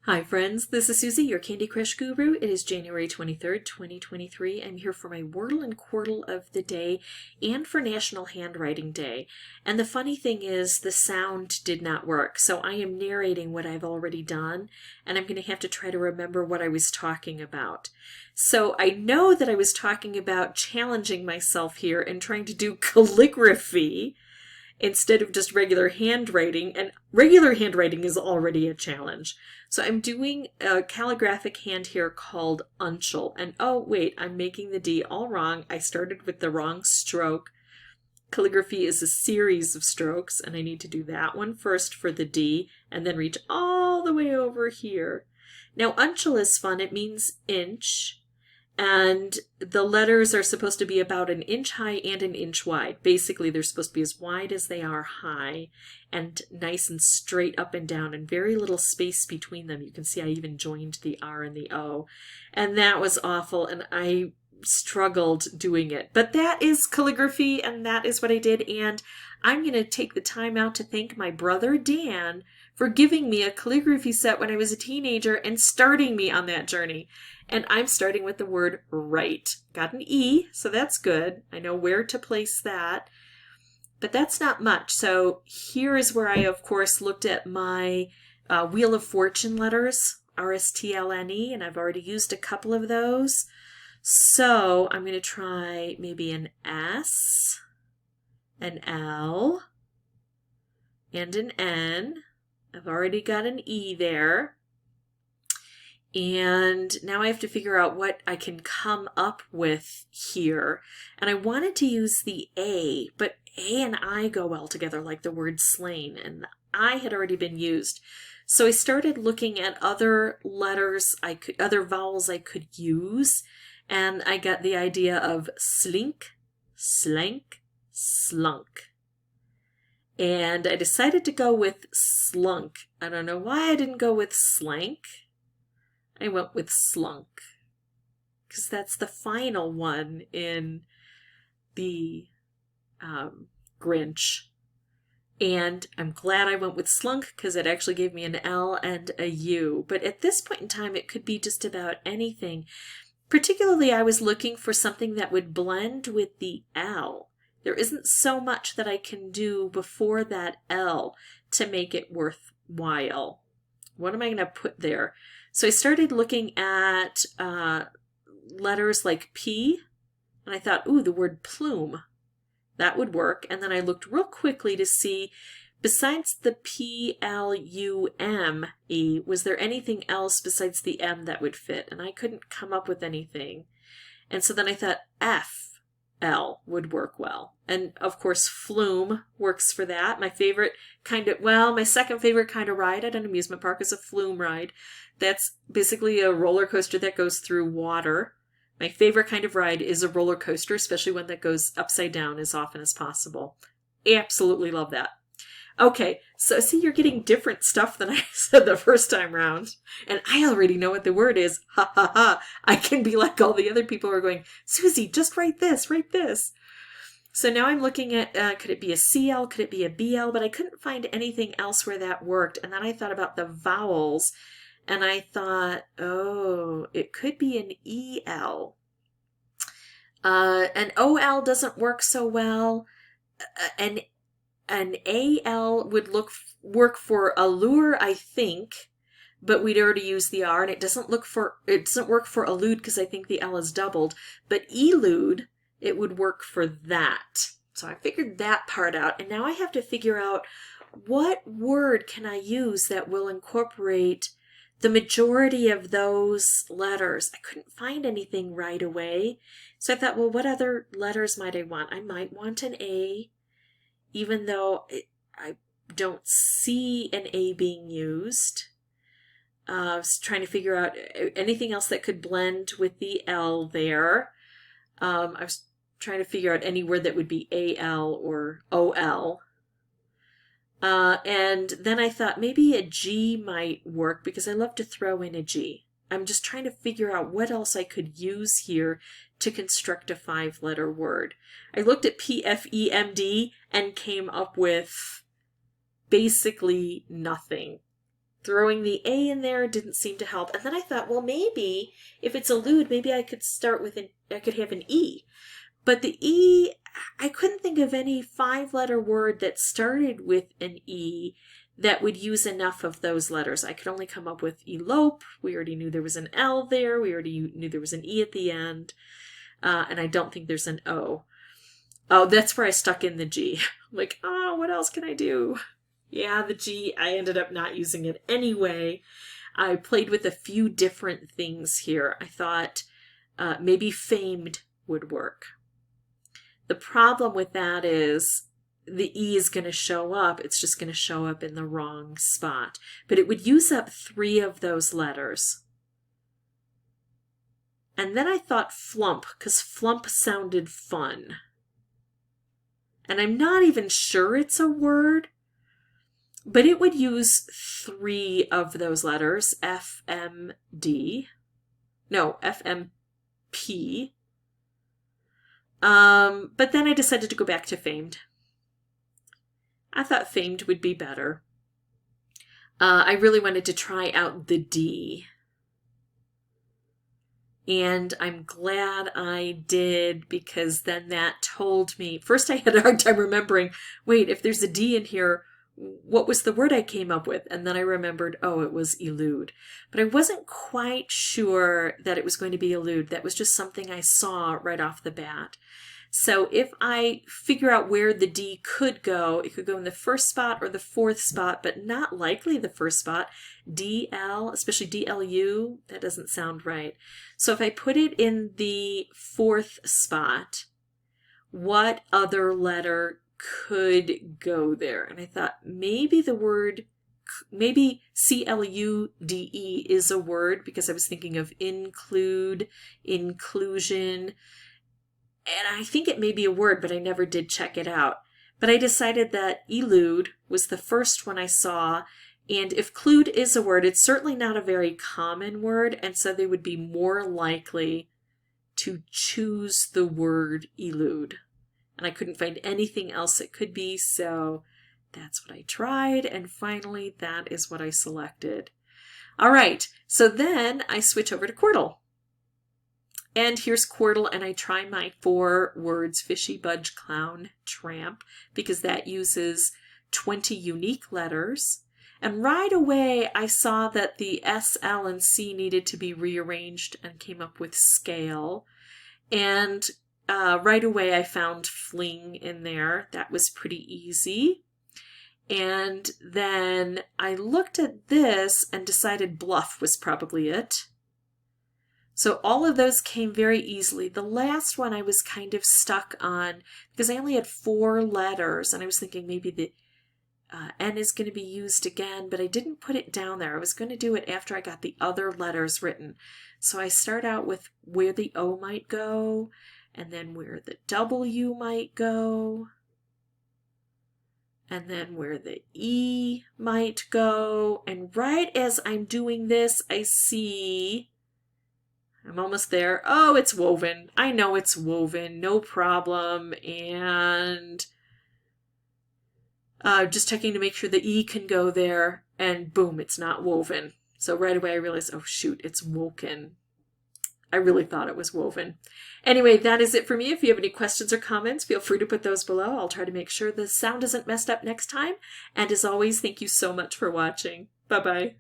Hi friends, this is Suzy, your Candy Crush guru. It is January 23rd, 2023. I'm here for my Wordle and Quordle of the day and for National Handwriting Day. And the funny thing is the sound did not work, so I am narrating what I've already done, and I'm going to have to try to remember what I was talking about. So I know that I was talking about challenging myself here and trying to do calligraphy instead of just regular handwriting, and regular handwriting is already a challenge. So I'm doing a calligraphic hand here called unchal, and oh wait, I'm making the D all wrong. I started with the wrong stroke. Calligraphy is a series of strokes, and I need to do that one first for the D, and then reach all the way over here. Now unchal is fun, it means inch. And the letters are supposed to be about an inch high and an inch wide. Basically, they're supposed to be as wide as they are high and nice and straight up and down and very little space between them. You can see I even joined the R and the O. And that was awful, and I struggled doing it. But that is calligraphy, and that is what I did. And I'm going to take the time out to thank my brother Dan for giving me a calligraphy set when I was a teenager and starting me on that journey. And I'm starting with the word write. Got an E, so that's good. I know where to place that. But that's not much. So here is where I, of course, looked at my Wheel of Fortune letters, RSTLNE, and I've already used a couple of those. So I'm going to try maybe an S, an L, and an N. I've already got an E there. And now I have to figure out what I can come up with here. And I wanted to use the A, but A and I go well together, like the word slain, and the I had already been used. So I started looking at other letters other vowels I could use, and I got the idea of slink, slank, slunk. And I decided to go with slunk. I don't know why I didn't go with slank. I went with slunk because that's the final one in the Grinch. And I'm glad I went with slunk because it actually gave me an L and a U. But at this point in time, it could be just about anything. Particularly, I was looking for something that would blend with the L. There isn't so much that I can do before that L to make it worthwhile. What am I going to put there? So I started looking at letters like P, and I thought, ooh, the word plume, that would work. And then I looked real quickly to see, besides the P-L-U-M-E, was there anything else besides the M that would fit? And I couldn't come up with anything. And so then I thought F-L would work well. And of course, flume works for that. My favorite my second favorite kind of ride at an amusement park is a flume ride. That's basically a roller coaster that goes through water. My favorite kind of ride is a roller coaster, especially one that goes upside down as often as possible. Absolutely love that. Okay, so see, you're getting different stuff than I said the first time round. And I already know what the word is. Ha ha ha. I can be like all the other people who are going, Suzy, just write this, write this. So now I'm looking at, could it be a CL, could it be a BL? But I couldn't find anything else where that worked. And then I thought about the vowels. And I thought, oh, it could be an EL. An OL doesn't work so well. An AL would work for allure, I think, but we'd already used the R, and it doesn't work for elude because I think the L is doubled. But elude, it would work for that. So I figured that part out, and now I have to figure out what word can I use that will incorporate the majority of those letters. I couldn't find anything right away. So I thought, well, what other letters might I want? I might want an A, even though I don't see an A being used. I was trying to figure out anything else that could blend with the L there. I was trying to figure out any word that would be AL or OL. And then I thought maybe a G might work because I love to throw in a G. I'm just trying to figure out what else I could use here to construct a 5-letter word. I looked at PFEMD and came up with basically nothing. Throwing the A in there didn't seem to help. And then I thought, well, maybe if it's elude, maybe I could start with I could have an E. But the E, I couldn't think of any 5-letter word that started with an E that would use enough of those letters. I could only come up with elope. We already knew there was an L there. We already knew there was an E at the end. And I don't think there's an O. Oh, that's where I stuck in the G. Like, oh, what else can I do? Yeah, the G, I ended up not using it anyway. I played with a few different things here. I thought maybe famed would work. The problem with that is the E is going to show up. It's just going to show up in the wrong spot. But it would use up 3 of those letters. And then I thought flump, because flump sounded fun. And I'm not even sure it's a word, but it would use 3 of those letters, FMD. No, FMP. But then I decided to go back to famed. I thought famed would be better. I really wanted to try out the D. And I'm glad I did, because then that told me, first I had a hard time remembering, wait, if there's a D in here, what was the word I came up with? And then I remembered, oh, it was elude. But I wasn't quite sure that it was going to be elude. That was just something I saw right off the bat. So if I figure out where the D could go, it could go in the first spot or the 4th spot, but not likely the first spot. DL, especially DLU, that doesn't sound right. So if I put it in the 4th spot, what other letter could go there? And I thought maybe the word, maybe CLUDE is a word, because I was thinking of include, inclusion. And I think it may be a word, but I never did check it out. But I decided that elude was the first one I saw. And if clued is a word, it's certainly not a very common word. And so they would be more likely to choose the word elude. And I couldn't find anything else it could be. So that's what I tried. And finally, that is what I selected. All right. So then I switch over to Quordle. And here's Quordle, and I try my 4 words, fishy, budge, clown, tramp, because that uses 20 unique letters. And right away, I saw that the S, L, and C needed to be rearranged and came up with scale. And right away, I found fling in there. That was pretty easy. And then I looked at this and decided bluff was probably it. So all of those came very easily. The last one I was kind of stuck on because I only had 4 letters, and I was thinking maybe the N is going to be used again, but I didn't put it down there. I was going to do it after I got the other letters written. So I start out with where the O might go, and then where the W might go, and then where the E might go. And right as I'm doing this, I see... I'm almost there. Oh, it's woven. I know it's woven. No problem. And just checking to make sure the E can go there. And boom, it's not woven. So right away I realized, oh shoot, it's woken. I really thought it was woven. Anyway, that is it for me. If you have any questions or comments, feel free to put those below. I'll try to make sure the sound isn't messed up next time. And as always, thank you so much for watching. Bye-bye.